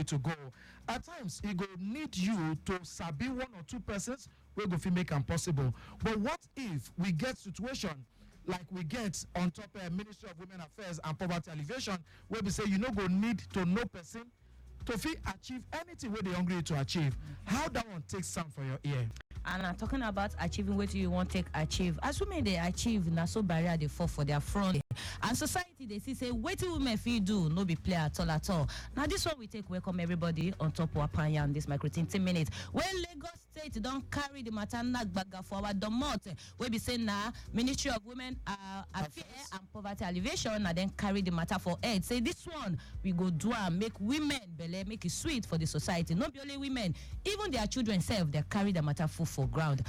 way to go. At times, it go need you to sabi one or two persons wey go fit make am possible. But what if we get situation like we get on top Ministry of Women Affairs and Poverty Alleviation, where we say you no go need to know person to fit achieve anything where they hungry to achieve? How that one takes sound for your ear? And I'm talking about achieving what you want to achieve. As women they achieve, na so barrier they fall for their front. And society they see say what women feel do no be play at all. Now this one we take welcome everybody on top WAPA YARN this micro 10 minutes. When Lagos State don't carry the matter nagbaga for our domot, we be saying now Ministry of Women Affairs and Poverty Alleviation and then carry the matter for aid. Say this one we go do and make women belle make it sweet for the society. Not only women, even their children self they carry the matter for ground.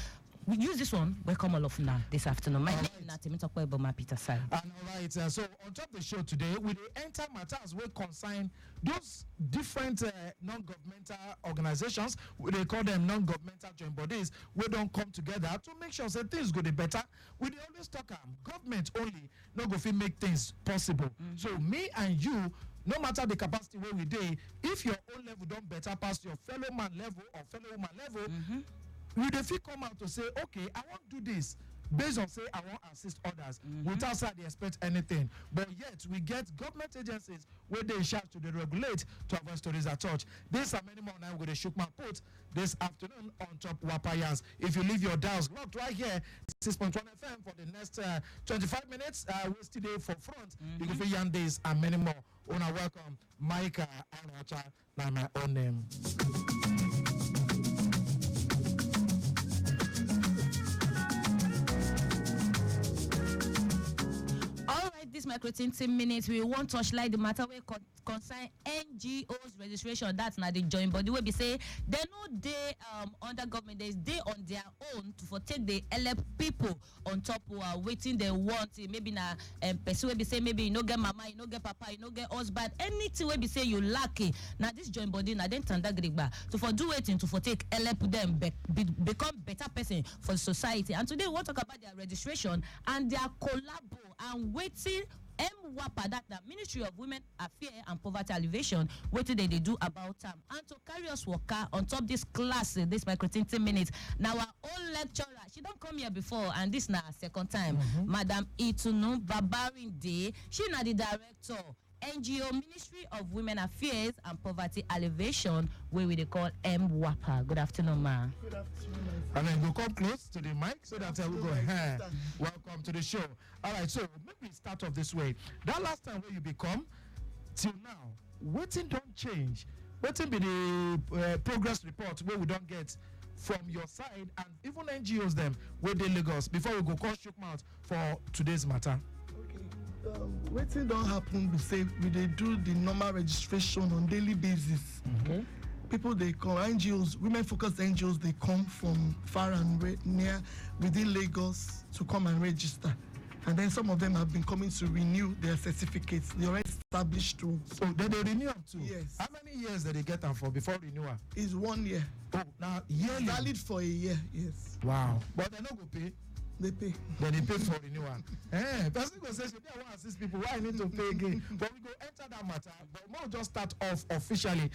We use this one. Welcome all of now this afternoon. My name is MC Peterside. And all right, so on top of the show today, we enter matters will concern those different non-governmental organizations. They call them non-governmental joint bodies. We don't come together to make sure that things go the better. We always talk government only not go fit make things possible. So me and you, no matter the capacity where we do, if your own level don't better pass your fellow man level or fellow woman level, you dey come out to say, okay, I want to do this based on say I want to assist others without say they expect anything. But yet we get government agencies where they charge to regulate to avoid stories at church. This and many more now we're going to shook my put this afternoon on top WAPA YARN. If you leave your dials locked right here, 6.1 FM for the next 25 minutes, we're still there for front. You can feel yarn days and many more. Una welcome, Micah Anacha, now my own name. This micro 10 minutes we won't touchlight the matter we concern NGOs registration. That's not the joint body where we say they know they under government they on their own to take the help people on top who are waiting they want maybe na person where we say maybe you no get mama, you no get papa, you no get husband, anything where we say you lucky. Now this joint body now then tanda grigba to for do waiting to for take help them become better person for the society. And today we want to talk about their registration and their collabo and waiting MWAPA, that the Ministry of Women Affairs and Poverty Alleviation, what did they do about them? And to carry us worker on top this class, this micro 10 minutes. Now our own lecturer, she don't come here before, and this now second time. Madam Itunnu Babarinde, she na the director. NGO Ministry of Women Affairs and Poverty Alleviation, where we they call MWAPA. Good afternoon, ma. Good afternoon. And then go come close to the mic so that we go here. Welcome to the show. All right, so maybe start off this way. That last time where you become till now, waiting don't change. Waiting be the progress report where we don't get from your side and even NGOs them where they Lagos before we go call shook mouth for today's matter. Waiting don't happen to say we they do the normal registration on daily basis. People they come, NGOs, women focused NGOs, they come from far and near within Lagos to come and register. And then some of them have been coming to renew their certificates. They already established too. So then they renew them too? Yes. How many years did they get them for before renewal? It's 1 year. Oh, now yearly? Valid for a year, yes. Wow. But they're not going to pay? They pay. Then they pay for renewal. Person go say, I want to assist people. Why I need to pay again? But we go enter that matter. But we'll just start off officially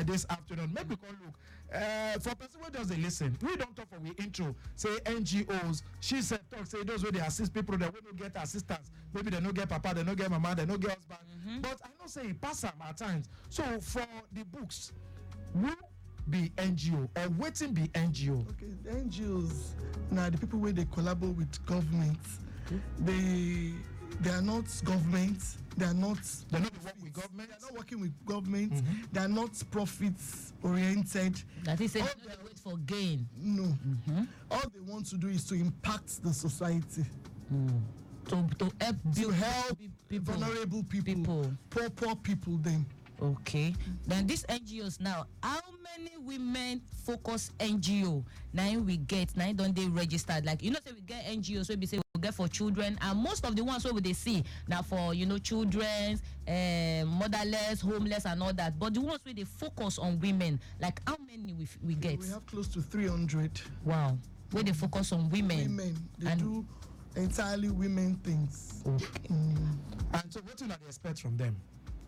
this afternoon. Maybe we can look. For person who doesn't listen, we don't talk for we intro. Say NGOs. She said, talk, say those where they assist people that we don't get assistance. Maybe they don't get papa, they don't get mama, they don't get husband. But I know say it pass them at times. So for the books, who be NGO or waiting be NGO? Okay, the NGOs now the people where they collaborate with government. They are not government. They're not working with government. They're not working with government. They are not profits oriented. That is, they don't wait for gain. No. All they want to do is to impact the society. To help people, vulnerable people. Poor people. Then. Okay. Then these NGOs now, how many women focus NGO now we get? Now don't they registered? Like you know, say we get NGOs where we say we get for children, and most of the ones where they see now for children, motherless, homeless, and all that. But the ones where they focus on women, like how many we get? We have close to 300. Wow. Where they focus on women. They do entirely women things. Okay. And so what do you expect from them?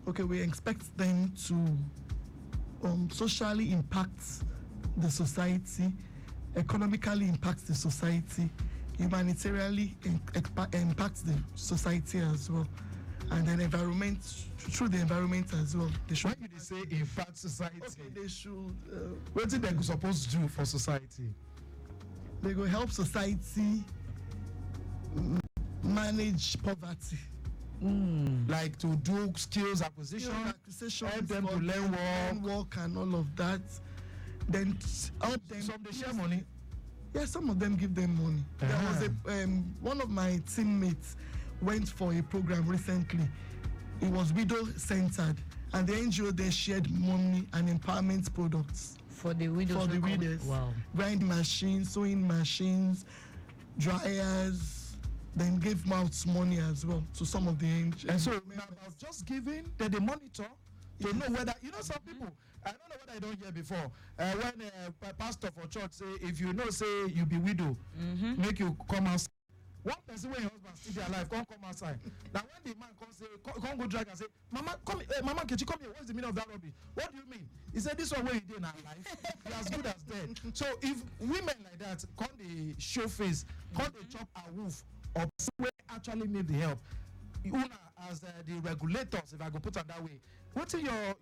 Okay, we expect them to socially impacts the society, economically impacts the society, humanitarianly impacts the society as well, and then environment, through the environment as well. They should. When you say impact society, Okay, they should. what are they supposed to do for society? They will help society manage poverty. Like to do skills acquisition, help them to learn work and all of that. Then help them. Some they share money. Yeah, some of them give them money. There was a one of my teammates went for a program recently. It was widow centered, and the NGO they shared money and empowerment products for the widows. For the widows. Wow. Grinding machines, sewing machines, dryers. Then gave out money as well to some of the NGOs. And so now about just giving, then they monitor to know whether, you know, some people, I don't know what I don't hear before. When a pastor for church say, if you know, say you be widow, make you come outside. One person when your husband still alive, come outside. Now when the man comes say, come go drag and say, Mama, come, Mama, can you come here? What's the meaning of that rubbish? What do you mean? He said, this one where you did in our life, you're as good as dead. So if women like that come the show face, come they chop a wolf, or way actually need the help. Una as the regulators, if I go put it that way, what's in your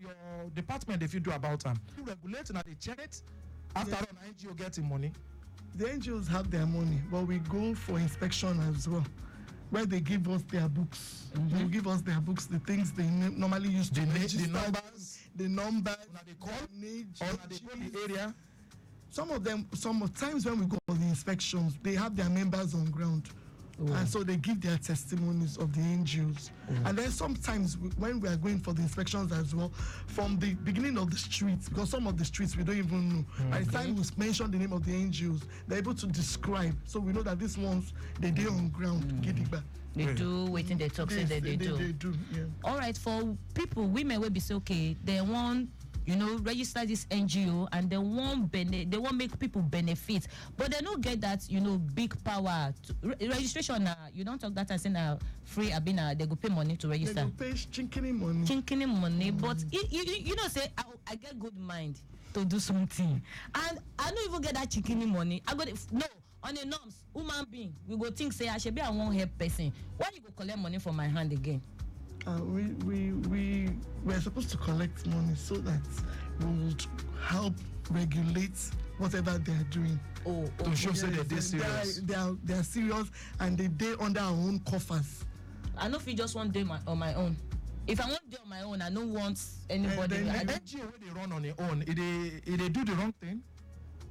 department if you do about them? You regulate and they check it. After all, NGO getting money. The NGOs have their money, but we go for inspection as well, where they give us their books. They will give us their books, the things they normally use to register, the numbers, they call, or they call the area. Sometimes when we go for the inspections, they have their members on ground. And so they give their testimonies of the NGOs. And then sometimes when we are going for the inspections as well, from the beginning of the streets, because some of the streets we don't even know. By the time we mention the name of the NGOs, they're able to describe. So we know that these ones, they do on ground. They do waiting, they talk, say that they do. They do, yeah. All right, for people, women will be say, okay, they want, register this NGO and they want make people benefit, but they don't get that, big power. Registration, you don't talk that as in free, they go pay money to register. They go pay chinkini money. But say, I get good mind to do something. And I don't even get that chinkini money. On the norms, human being, we go think, say, I should be a one help person. Why you go collect money from my hand again? We're supposed to collect money so that we would help regulate whatever they are doing. To show say they're serious. They are serious and they under our own coffers. I know if you just want day on my own. If I want day on my own, I don't want anybody. NGO when they run on their own, they do the wrong thing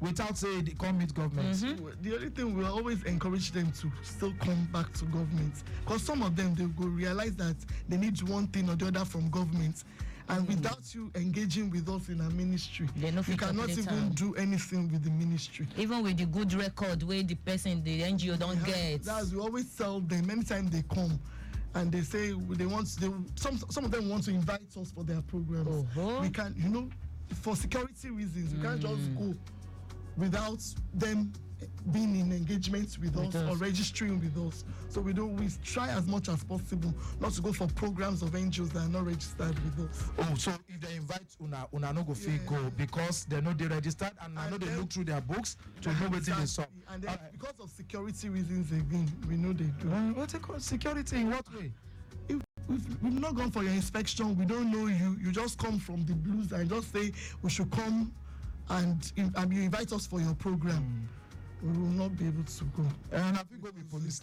without say they come meet government. The only thing we always encourage them to still come back to government, because some of them they will realize that they need one thing or the other from government, and without you engaging with us in our ministry, you cannot even do anything with the ministry. Even with the good record where the person, the NGO don't get. That's we always tell them anytime they come. And they say some of them want to invite us for their programs. We can, for security reasons, we can't just go without them being in engagement with us or registering with us. So we try as much as possible not to go for programs of NGOs that are not registered with us. So if they invite una no go fit go because they know they registered and I know they look through their books to know what they saw. And then because of security reasons again, we know they do. What's it called? Security in what way? We've not gone for your inspection, we don't know you. You just come from the blues and just say we should come and you invite us for your program. We will not be able to go. And I think go with police.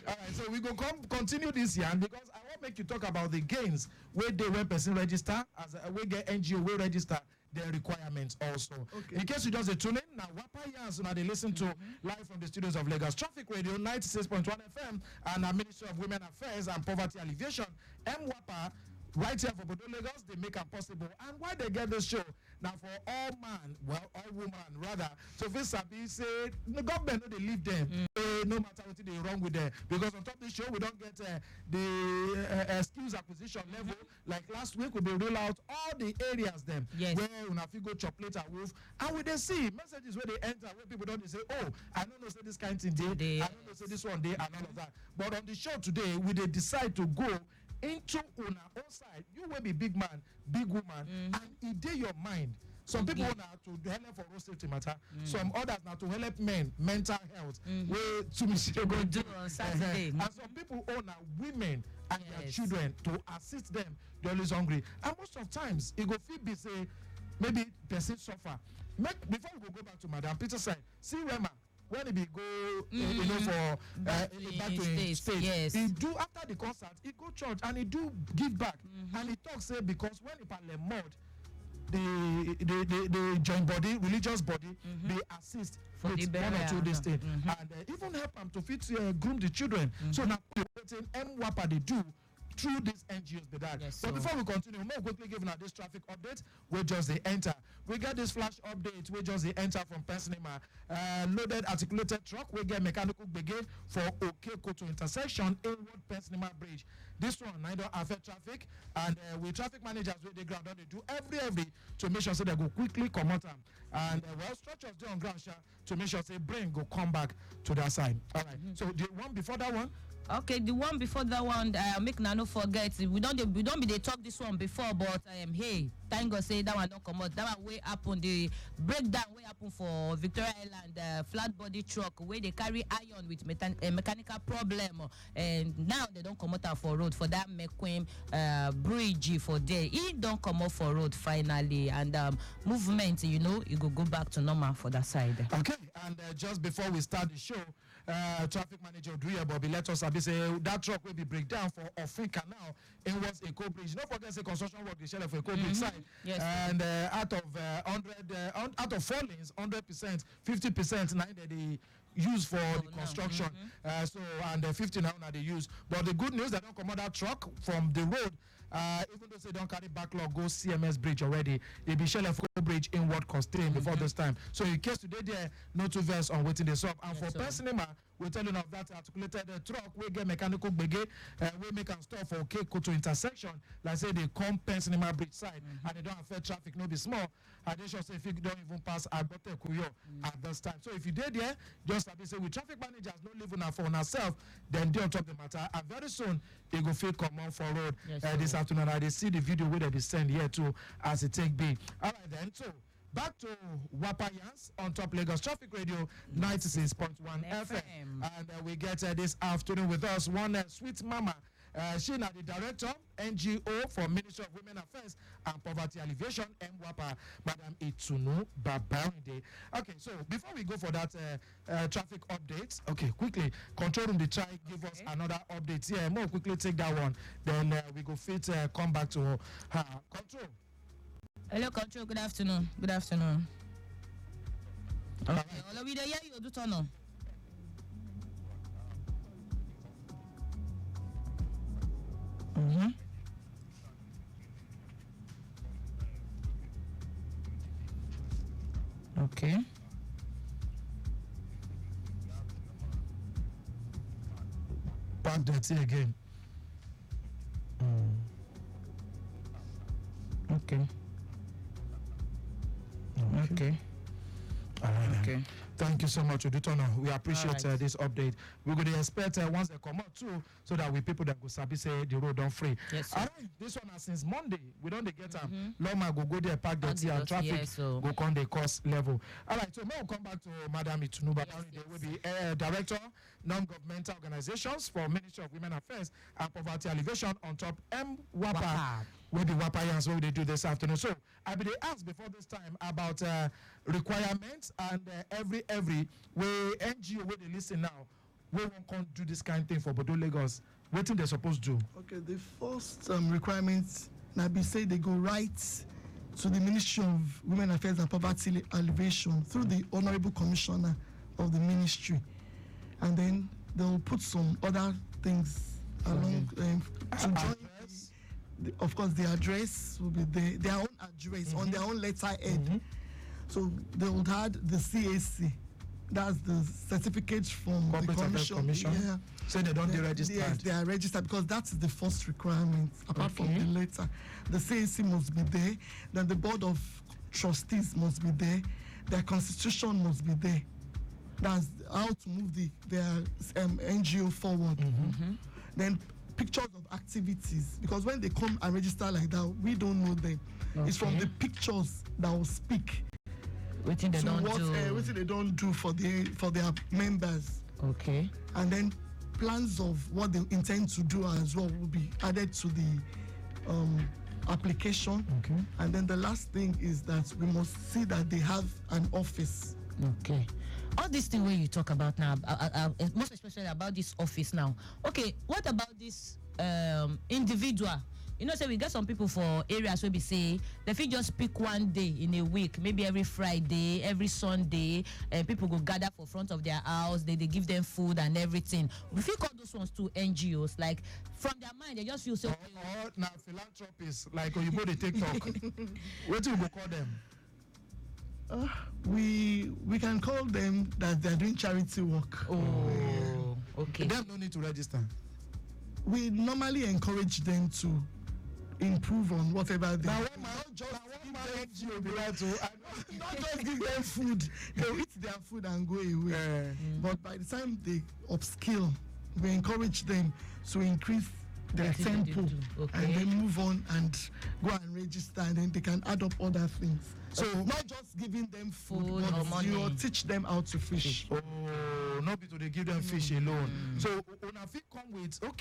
All right, so we go continue this year, and because I want to make you talk about the gains where they when person register as we get NGO will register their requirements also. Okay. In case you just tune in now, WAPA YARN, so now they listen to live from the studios of Lagos Traffic Radio 96.1 FM and our Ministry of Women Affairs and Poverty Alleviation, MWAPA. Right here for Bodo Lagos, they make it possible. And why they get this show? Now for all man, all woman rather, so if Sabi say, the government know they leave them. No matter what they wrong with them. Because on top of the show, we don't get the skills acquisition level. Like last week, we will roll out all the areas them. Yes. Where you go chocolate and wolf. And we they see messages where they enter, where people don't say, oh, I don't know say this kind of thing day. I don't know say this one day and all of that. But on the show today, we they decide to go into una own side. You will be big man, big woman, and it dey your mind. Some people now to help for road safety matter. Some others now to help men mental health. Way to me go do on Saturday. And some people own women and their children to assist them. They're always hungry. And most of times it go feel be say maybe person suffer. Before we go back to Madam Peterside, see Rema when he be go you know for back to state. Yes. He do after the concert, he go church and he do give back. And he talks say because when he parle mud, the joint body, religious body, they assist for with the one or two burial. this thing, and even help them to fit groom the children. So now MWAPA they do through these NGOs be that. Yes, but so. before we continue, we'll quickly give now this traffic update. We just they enter. We get this flash update. We just they enter from Pensinema. Loaded articulated truck. We get mechanical brigade for Okeko to intersection inward Pensinema bridge. This one I don't affect traffic, and with traffic managers with the ground, they do every to make sure so they go quickly come out and well structures do on ground to make sure say brain go come back to that side. All right. So the one before that one. Okay, the one before that one, make na no forget. We don't be they talk this one before, but hey, thank God say that one don't come out. That one way happen the breakdown way happen for Victoria Island flat body truck where they carry iron with mechanical problem, and now they don't come out for road for that Mequim bridge for there. It don't come out for road finally, and movement, you know, you go back to normal for that side. Okay, and just before we start the show, traffic manager Odria Bobby let us say that truck will be breakdown for Ofin Canal in what's Eco Bridge. Don't forget the construction work the shell for Eco Bridge side. Yes. And out of 4 lanes, 100%, 50% now they use for the construction. So and 50 now they use. But the good news they don't come out that truck from the road. Even though they don't carry backlog, go CMS bridge already. They be shell bridge inward constraint before this time. So in case today there no two verse on waiting the sub. And for Pensinema, we're telling of that articulated truck, we get mechanical brigade, we make and stop for Okeko to intersection. Like say they come Pensinema bridge side and they don't affect traffic, no be small. And they should say if you don't even pass Agbote Kuyo at this time. So if you did there, just like say with traffic managers, no living for ourselves, then they on top of the matter. And very soon they go feel come on for road this afternoon. I see the video where they be sent here too as it take be. All right then, so back to WAPA YARNs on Top Lagos Traffic Radio 96.1 FM. And we get this afternoon with us one sweet mama. She is the director, NGO for Ministry of Women Affairs and Poverty Alleviation, MWAPA, Madam Itunnu Babarinde. Okay, so before we go for that traffic update, okay, quickly, control room, they try give us another update here. More quickly take that one, then we go fit come back to her. Control. Hello, Control. Good afternoon. Good afternoon. Okay. We hear you. Do turn on. Okay. Back dirty again. Okay. Okay. All right. Okay. Thank you so much, Udutono. We appreciate this update. We're going to expect once they come out too, so that we people that go sabi say the road don't free. Yes. All right. This one since Monday. We don't get them. Loma go there, park dirty and traffic go on the cost level. All right. So now we'll come back to Madam Itunnu Babarinde. Will be director, non-governmental organizations for Ministry of Women Affairs and Poverty Alleviation on top MWAPA. Will be WAPA YARNs what they do this afternoon. So I be asked before this time about requirements and every way NGO where they listen now, we won't come do this kind of thing for Bodo Lagos. What thing they supposed to do? Okay, the first requirement now be say they go right to the Ministry of Women Affairs and Poverty Alleviation through the Honorable Commissioner of the Ministry, and then they'll put some other things along to join. Of course, the address will be their own address on their own letterhead. So they would add the CAC, that's the certificate from the commission. Yeah. So they don't register. Yes, they are registered because that's the first requirement. Apart from the letter, the CAC must be there. Then the board of trustees must be there. Their constitution must be there. That's how to move their NGO forward. Then pictures of activities, because when they come and register like that, we don't know them. Okay. It's from the pictures that will speak. What they don't do for their members. Okay. And then plans of what they intend to do as well will be added to the application. Okay. And then the last thing is that we must see that they have an office. Okay. All this thing where you talk about now, most especially about this office now. Okay, what about this individual? You know, say we get some people for areas where we say they fit just pick one day in a week, maybe every Friday, every Sunday, and people go gather for front of their house, they give them food and everything. We feel call those ones to NGOs, like from their mind, they just feel so. Or now philanthropists, like you go to TikTok. What do you call them? We can call them that they're doing charity work. Oh, okay. They no need to register. We normally encourage them to improve on whatever they. Not just give them food. They'll eat their food and go away. But by the time they upskill, we encourage them to increase their tempo and then move on and go and register, and then they can add up other things. So not just giving them food, but money. you teach them how to fish. Oh, not be to they give them fish alone. So una fit come with so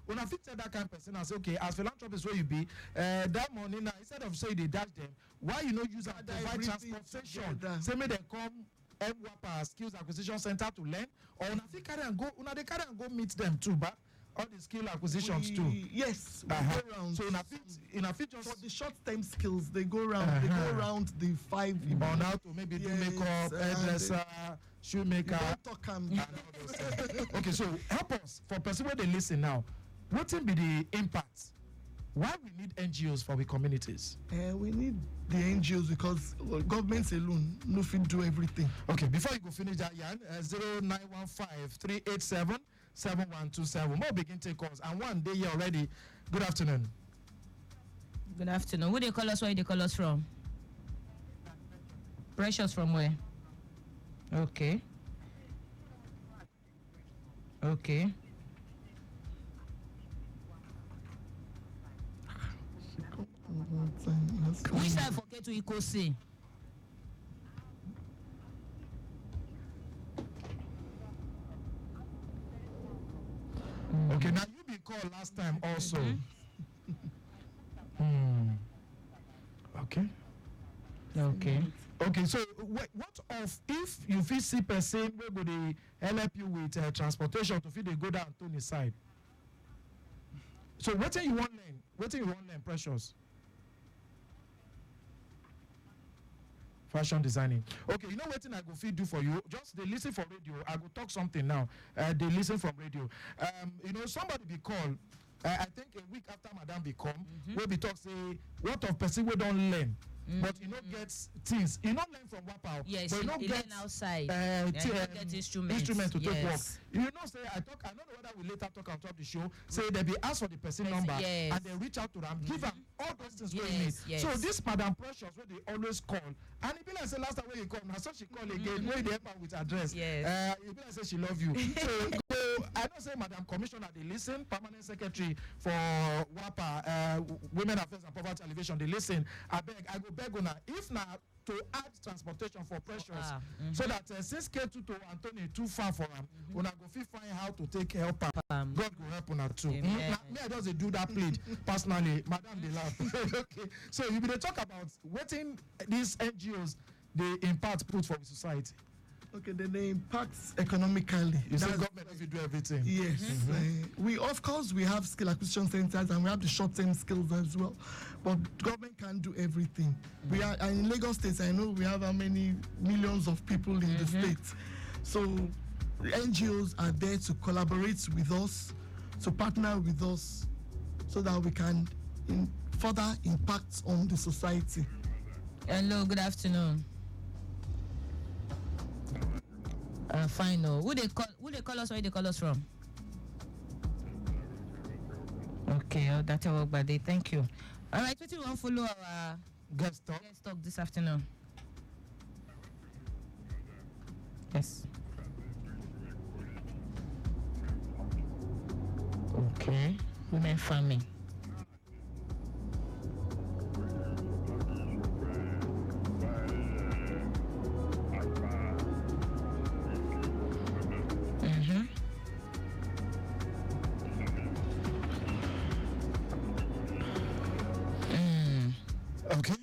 una fit tell that kind of person and say, okay, as philanthropist where you be, that money now instead of say they dash them, why you not use and provide transportation? Say may they come MWAPA Skills Acquisition Center to learn, or una fit carry and go, they carry and go meet them too, but all the skill acquisitions too. Yes, we go around. So in a fit just for the short-term skills, they go around. They go around the 5. Born out to maybe do makeup, hairdresser, shoemaker. Okay, so help us for person where they listen now. What will be the impact? Why we need NGOs for the communities? We need the NGOs because governments alone no fit do everything. Okay, before you go finish that, Yan, 0915-387-7127. More begin take calls. And one day here already. Good afternoon. Good afternoon. Who they call us? Where they call us from? Precious from where? Okay. Okay. Which side forget to equal say? Okay, now you be called last time also. Okay. Okay. Okay, so what of if you feel see person where go they help you with transportation to fit they go down Tony's side? So what do you want learn? What do you want learn, Precious? Fashion designing. Okay, you know what thing I go feed do for you? Just they listen for radio. I go talk something now. They listen from radio. You know, somebody be called. I think a week after Madam be come, where we talk say what of person we don't learn. But you don't get things. You don't learn from WAPA. Yes, but you don't you get learn outside. you get instrument to take work. Yes. You know, say I don't know whether we later talk on top of the show. Say they be asked for the person number yes. and they reach out to them, give them all those things we need. Yes. So this Madam Precious, where they always call, and it be like say last time when you call, now so she call again, where they help her with address. Yes. It be like say she love you. So I don't say Madam Commissioner, they listen, Permanent Secretary for WAPA, Women Affairs and Poverty Alleviation, they listen. I go beg on if now to add transportation for Precious, so that since K2 to Anthony too far for them, una go fit find how to take help her. God will help una too. Me, I just do that plate personally. Madam, they laugh. Okay, so you be they talk about waiting these NGOs they impact put for the society. Okay, then they impact economically. You say government if you do everything. Yes. We of course we have skill acquisition centers and we have the short-term skills as well. But government can't do everything. We are in Lagos State, I know we have how many millions of people in the state. So the NGOs are there to collaborate with us, to partner with us, so that we can further impact on the society. Hello, good afternoon. Fine. No. Who they call us? Where they call us from? Okay, that's our work by day. Thank you. All right, what do you want to follow our Guest talk this afternoon? Yes. Okay. Women farming. Okay.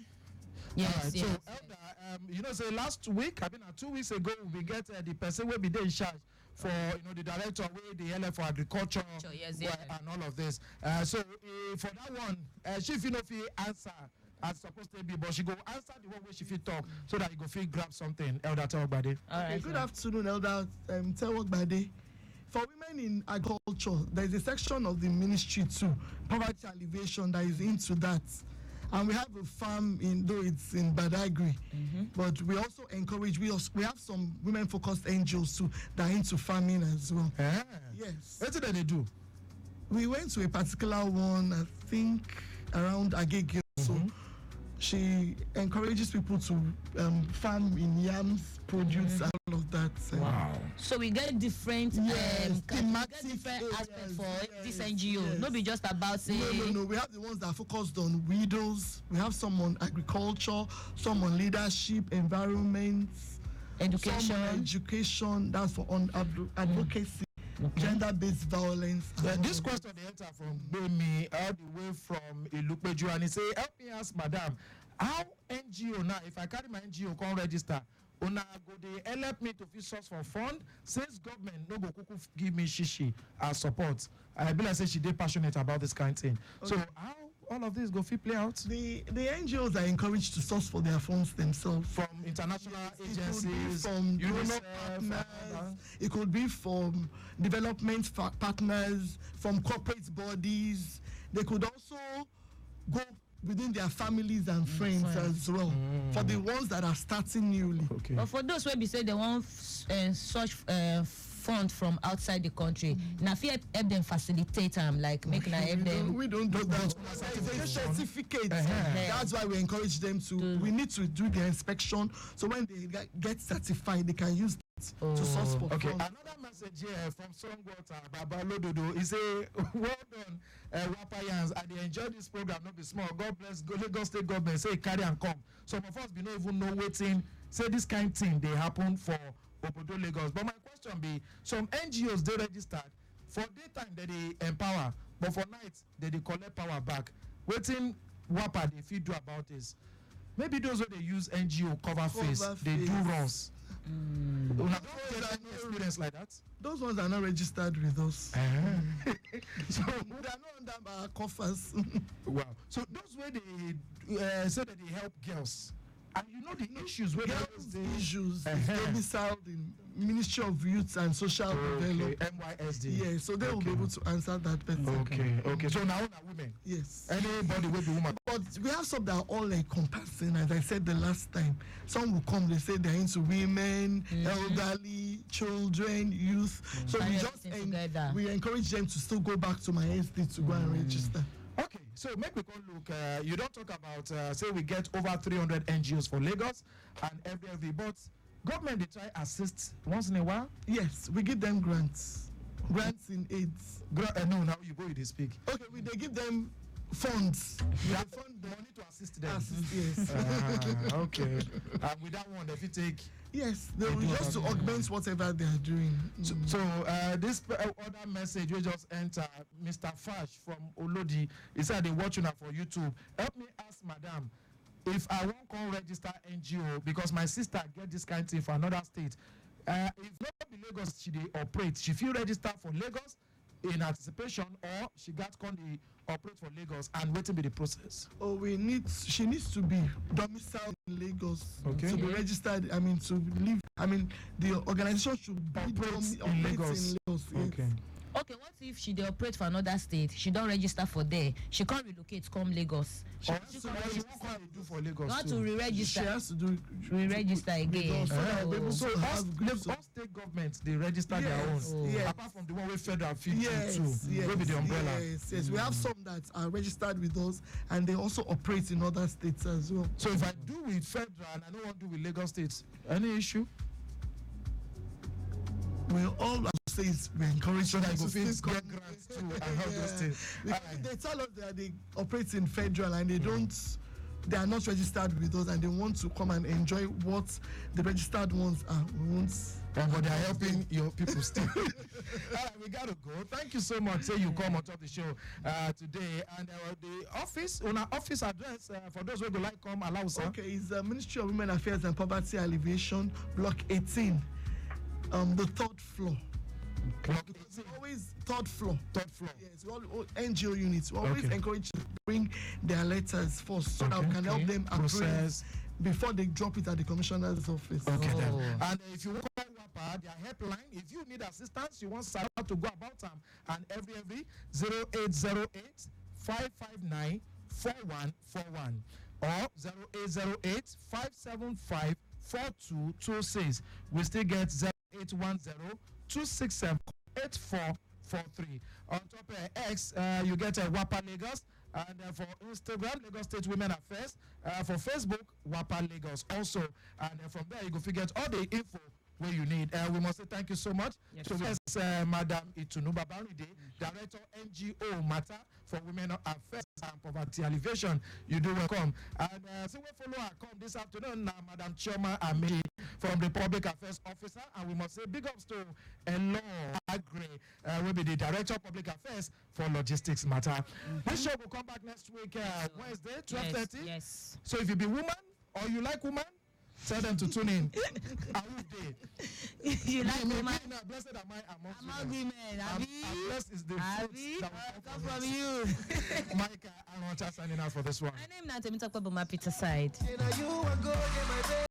Yes, All right. yes. So, Elder, you know, say last week, 2 weeks ago, we get the person will be there in charge for the director where the LF for agriculture Yes, yeah. and all of this. So for that one, she if answer as supposed to be, but she go answer the one where she fit talk so that you go feel grab something. Elder Tawbade. All right. Good afternoon, Elder Tawbade. For women in agriculture, there is a section of the ministry too, poverty alleviation, that is into that. And we have a farm though it's in Badagry, but we also encourage, we have some women-focused NGOs too that are into farming as well. Yes. What did they do? We went to a particular one, I think, around Agege. So she encourages people to farm in yams, produce, and all of that. Wow. So we get different, aspects for this NGO. yes. Not be just about saying. No. We have the ones that are focused on widows. We have some on agriculture, some on leadership, environment, Education. some on education. That's for advocacy, gender-based violence. This question they enter from Bemi all the way from Ilupeju, and he say, help me ask Madam, how NGO now, if I carry my NGO, come register, una go they help me to fit source for fund, since government no go kuku give me shishi as support. I be like say she dey passionate about this kind of thing. Okay. So how all of this go fit play out? The NGOs are encouraged to source for their funds themselves. From international agencies, it could be from donor partners, it could be from development partners, from corporate bodies. They could also go within their families and friends as well, for the ones that are starting newly. Okay. But for those where we say they want such fund from outside the country, now if you help them facilitate them, like make help them. We don't do that. It's a certificate. That's why we encourage them to. We need to do the inspection, so when they get certified, they can use it to source for okay. funds. Another message here from Songwater, Babalododo, is a well done, WAPA YARNs, and they enjoy this program, not be small. God bless Lagos State government, say carry and come. Some of us, we don't even know waiting, say this kind of thing, they happen for Obodo Lagos. But my question be, some NGOs, they registered, for daytime, they empower, but for night, they collect power back. Waiting, WAPA, they feel do about this. Maybe those who they use NGO cover face, they do runs. Don't get any experience like that. Those ones are not registered with us. So they are not under our coffers. wow. So those where they say that they help girls, and you know the issues where girls issues domiciled in Ministry of Youth and Social Development. MYSD. Yeah, so they will be able to answer that better. Okay. So now women. Yes. Anybody will be woman. But we have some that are all encompassing, as I said the last time. Some will come, they say they're into women, elderly, children, youth. So we encourage them to still go back to my SD to go and register. Okay, so make we go look. You don't talk about say we get over 300 NGOs for Lagos and every but government they try assist once in a while. Yes, we give them grants in AIDS. No, now you go with this speak. Okay, they give them funds. We have fund money to assist them. Yes. Okay. And with that one, if you take. Yes, they will just to augment whatever they are doing. So this other message we just enter, Mr. Fash from Olodi, he said they watching her for YouTube. Help me ask Madam, if I won't come register NGO because my sister get this kind of thing for another state, if not be Lagos she dey operate, she feel register for Lagos in anticipation, or she got come the operate for Lagos and waiting be the process. Oh, she needs to be domiciled in Lagos to be registered. To live. The organization should be operate in Lagos. Okay. Okay, what if she dey operate for another state? She don't register for there. She can't relocate, come Lagos. She won't do for Lagos. Not to re-register. She has to do re-register again. So all state governments they register their own. Yes. Apart from the one with federal fee too, will be the umbrella. Yes. We have some that are registered with us, and they also operate in other states as well. So if I do with federal and I don't want to do with Lagos states, any issue? We all says we encourage So that you them go to fit still get come. grants too and all those things. Because they tell us that they operate in federal and they are not registered with us and they want to come and enjoy what the registered ones are. We won't. But they are helping your people still. All right, we got to go. Thank you so much. Say you come on top of the show today. And the office, on our office address, for those who would like come, allow sir. Okay, it's the Ministry of Women Affairs and Poverty Alleviation, Block 18, the third floor. Block Because we always third floor. Third floor. Yes, all NGO units. We always Okay. encourage to bring their letters first so that we Okay, can help okay. them appraise Process. before they drop it at the commissioner's office. Okay, then. Oh. And if you want to call WAPA, their helpline, if you need assistance, you want Sarah to go about them, and every 0808 559 4141 or 0808 575 4226. We still get 0810 267 8443. On top of X, you get WAPA Lagos. And for Instagram, Lagos State Women Affairs. For Facebook, WAPA Lagos also. And from there, you go forget all the info where you need. We must say thank you so much Yes, to Madam Itunnu Babarinde, Director NGO Matter for Women Affairs and Poverty Alleviation. You do welcome. And so we follow our come this afternoon, Madam Chioma Ami from the Public Affairs Officer. And we must say big ups to Elo Agri, will be the Director of Public Affairs for Logistics Matter. This show will come back next week, Wednesday, 12:30. Yes. So if you be woman or you like woman, tell them to tune in. I will day. You like woman? Blessed am I amongst Among women. women, Abi? And blessed is the Abi? fruit that will Come come from you. Mike, I'm signing out for this one. My name is MWAPA Peterside. You know you are good, my baby.